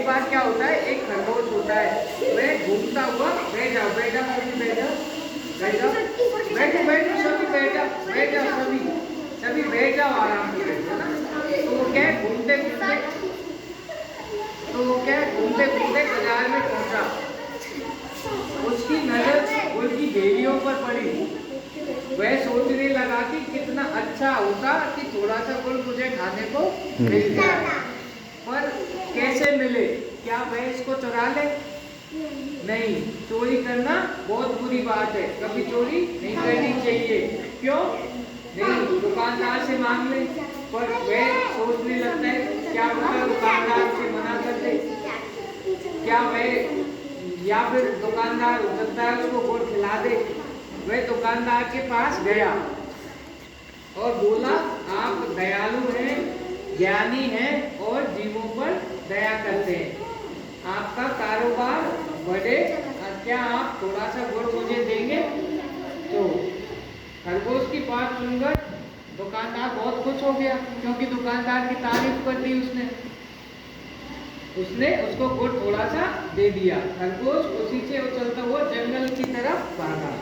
एक बार क्या होता है, एक खरगोश होता है, वह घूमता हुआ, बैठ जाओ बैठ जाओ सभी बैठ जाओ बैठ जाओ बैठो बैठो सभी बैठ जाओ सभी सभी बैठ जाओ आराम से बैठो ना। तो वो क्या है, घूमते घूमते बाजार में पहुंचा। उसकी नजर उनकी भेड़ियों पर पड़ी। वह सोचने लगा कि कितना अच्छा होता कि थोड़ा सा गुड़ मुझे खाने को मिल जाए, पर कैसे मिले? क्या वह इसको चुरा ले? नहीं, चोरी करना बहुत बुरी बात है, कभी चोरी नहीं करनी चाहिए। क्यों नहीं? दुकानदार से मांग ले। पर वह सोचने लगता है क्या पता दुकानदार से मना कर दे, क्या वह, या फिर दुकानदार हो सकता है उसको गुड़ खिला दे। वह दुकानदार के पास गया और बोला, आप दयालु हैं, ज्ञानी हैं और जीवों पर दया करते हैं, आपका कारोबार बढ़े, क्या आप थोड़ा सा गुड़ मुझे देंगे? तो खरगोश की बात सुनकर दुकानदार बहुत खुश हो गया, क्योंकि दुकानदार की तारीफ कर दी उसने उसको गुड़ थोड़ा सा दे दिया। खरगोश उसी से उछलता हुआ जंगल की तरफ भागा।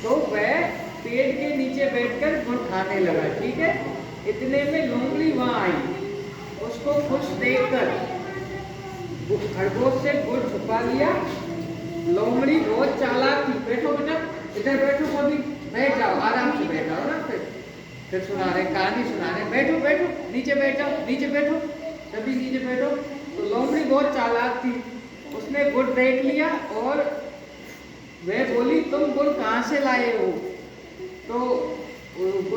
तो वह पेड़ के नीचे बैठकर गुड़ खाने लगा। ठीक है, इतने में लोमड़ी वहां आई। उसको खुश देखकर खरगोश से गुड़ छुपा लिया। लोमड़ी बहुत चालाक थी। बैठो बेटा, इधर बैठो, सभी बैठ जाओ, आराम से बैठ जाओ ना। फिर सुना रहे, कहानी सुना रहे, बैठो बैठो, नीचे बैठ जाओ, नीचे बैठो, सभी नीचे बैठो। तो लोमड़ी बहुत चालाक थी, उसने गुड़ देख लिया और वह बोली, तुम गुड़ कहाँ से लाए हो? तो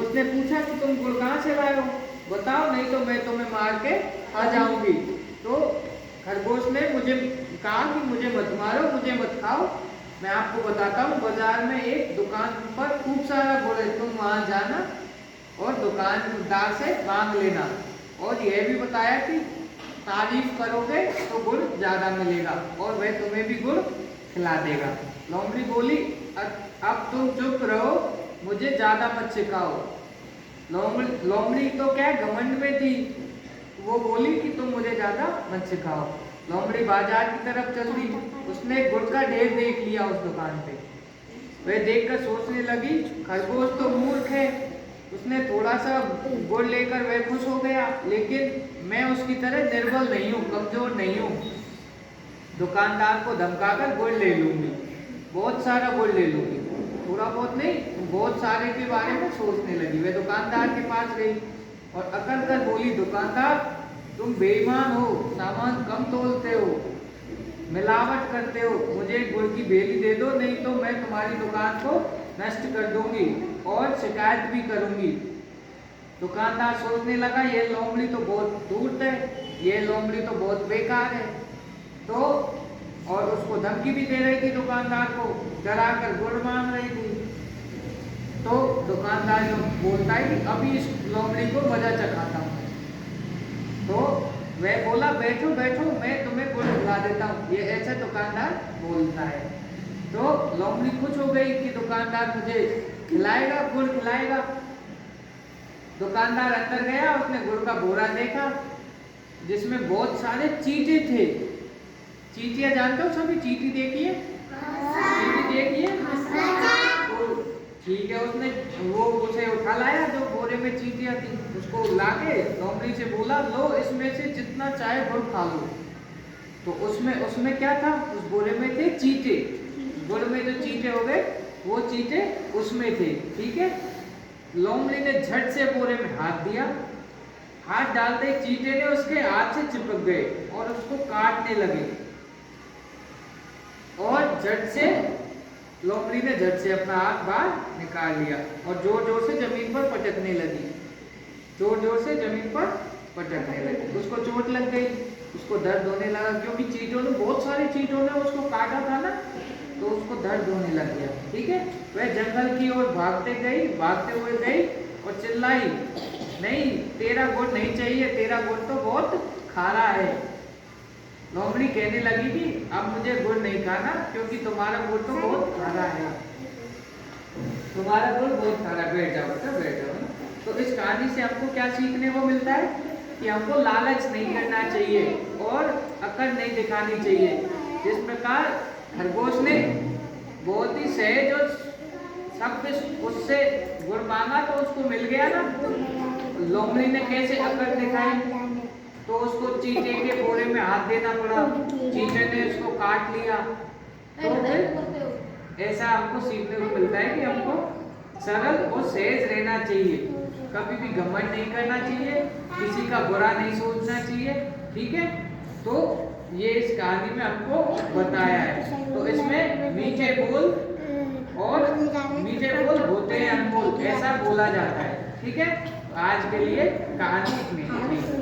उसने पूछा कि तुम गुड़ कहाँ से लाए हो, बताओ, नहीं तो मैं तुम्हें मार के आ जाऊंगी। तो खरगोश ने मुझे कहा कि मुझे मत मारो, मुझे मत खाओ, मैं आपको बताता हूँ, बाजार में एक दुकान पर खूब सारा गुड़ है, तुम वहां जाना और दुकानदार से मांग लेना। और यह भी बताया कि तारीफ करोगे तो गुड़ ज्यादा मिलेगा और वह तुम्हें भी गुड़ खिला देगा। लोमड़ी बोली, अब तुम चुप रहो, मुझे ज्यादा मत सिखाओ। लोमड़ी तो क्या घमंड में थी, वो बोली कि तुम मुझे ज्यादा मत सिखाओ। लोमड़ी बाजार की तरफ चल दी। उसने गुड़ का ढेर देख लिया उस दुकान पे। वह देखकर सोचने लगी, खरगोश तो मूर्ख है, उसने थोड़ा सा गुड़ लेकर वह खुश हो गया, लेकिन मैं उसकी तरह निर्बल नहीं हूँ, कमजोर नहीं हूँ। दुकानदार को धमकाकर गुड़ ले लूंगी, बहुत सारा गुड़ ले लूंगी, थोड़ा बहुत नहीं, बहुत सारे के बारे में सोचने लगी। वह दुकानदार के पास गई और अकड़ कर बोली, दुकानदार तुम बेईमान हो, सामान कम तोलते हो, मिलावट करते हो, मुझे गुड़ की बेली दे दो, नहीं तो मैं तुम्हारी दुकान को नष्ट कर दूंगी और शिकायत भी करूंगी। दुकानदार सोचने लगा, ये लोमड़ी तो बहुत धूर्त है, ये लोमड़ी तो बहुत बेकार है। तो और उसको धमकी भी दे रही थी, दुकानदार को डरा कर गुड़ मांग रही थी। तो दुकानदार जो बोलता है कि अभी इस लोमड़ी को मजा चखाता हूँ। तो वह बोला, बैठो बैठो, मैं तुम्हें गुड़ खिला देता हूँ, ये ऐसा दुकानदार बोलता है। तो लोमड़ी खुश हो गई कि दुकानदार मुझे खिलाएगा, गुड़ खिलाएगा। दुकानदार अंदर गया, उसने गुड़ का बोरा देखा जिसमें बहुत सारे चींटे थे। चींटियां जानते हो सभी, चींटी देखिए, चींटी देखिए। तो ठीक है, उसने वो उसे उठा लाया जो बोरे में चींटियां थी, उसको लाके लोमड़ी से बोला, लो इसमें से जितना चाहे गुड़ खा लो। तो उसमें क्या था, उस बोरे में थे चींटे। गुड़ में जो चींटे हो गए, वो चींटे उसमें थे। ठीक है, लोमड़ी ने झट से बोरे में हाथ दिया, हाथ डालते चींटे ने उसके हाथ से चिपक गए और उसको काटने लगे। और झट से लोमड़ी ने झट से अपना हाथ बाहर निकाल लिया और जोर जोर से जमीन पर पटकने लगी, जोर जोर से जमीन पर पटकने लगी। उसको चोट लग गई, उसको दर्द होने लगा, क्योंकि चींटों ने, बहुत सारे चींटों ने उसको काटा था ना, तो उसको दर्द होने लग गया। ठीक है, वह जंगल की ओर भागते हुए गई और चिल्लाई, नहीं, तेरा गुड़ नहीं चाहिए, तेरा गुड़ तो बहुत खारा है। लोमड़ी कहने लगी कि अब मुझे गुड़ नहीं खाना, क्योंकि तुम्हारा गुड़ तो बहुत खारा है, तुम्हारा गुड़ बहुत खारा। बैठ जाओ बेटा, बैठ जाओ। तो इस कहानी से हमको क्या सीखने को मिलता है कि हमको लालच नहीं करना चाहिए और अकड़ नहीं दिखानी चाहिए। जिस प्रकार खरगोश ने बहुत ही सहज और शब्द उससे गुड़ मांगा तो उसको मिल गया ना। लोमड़ी ने कैसे अकड़ दिखाई, तो उसको चींटे के फोड़े में हाथ देना पड़ा, चींटे ने उसको काट लिया। तो फिर ऐसा हमको सीखने को मिलता है कि हमको सरल और सहज रहना चाहिए, कभी भी घमंड नहीं करना चाहिए, किसी का बुरा नहीं सोचना चाहिए। ठीक है, तो ये इस कहानी में हमको बताया है। तो इसमें मीठे बोल और मीठे बोल होते हैं अनमोल, ऐसा बोला जाता है। ठीक है, आज के लिए कहानी इतनी ही।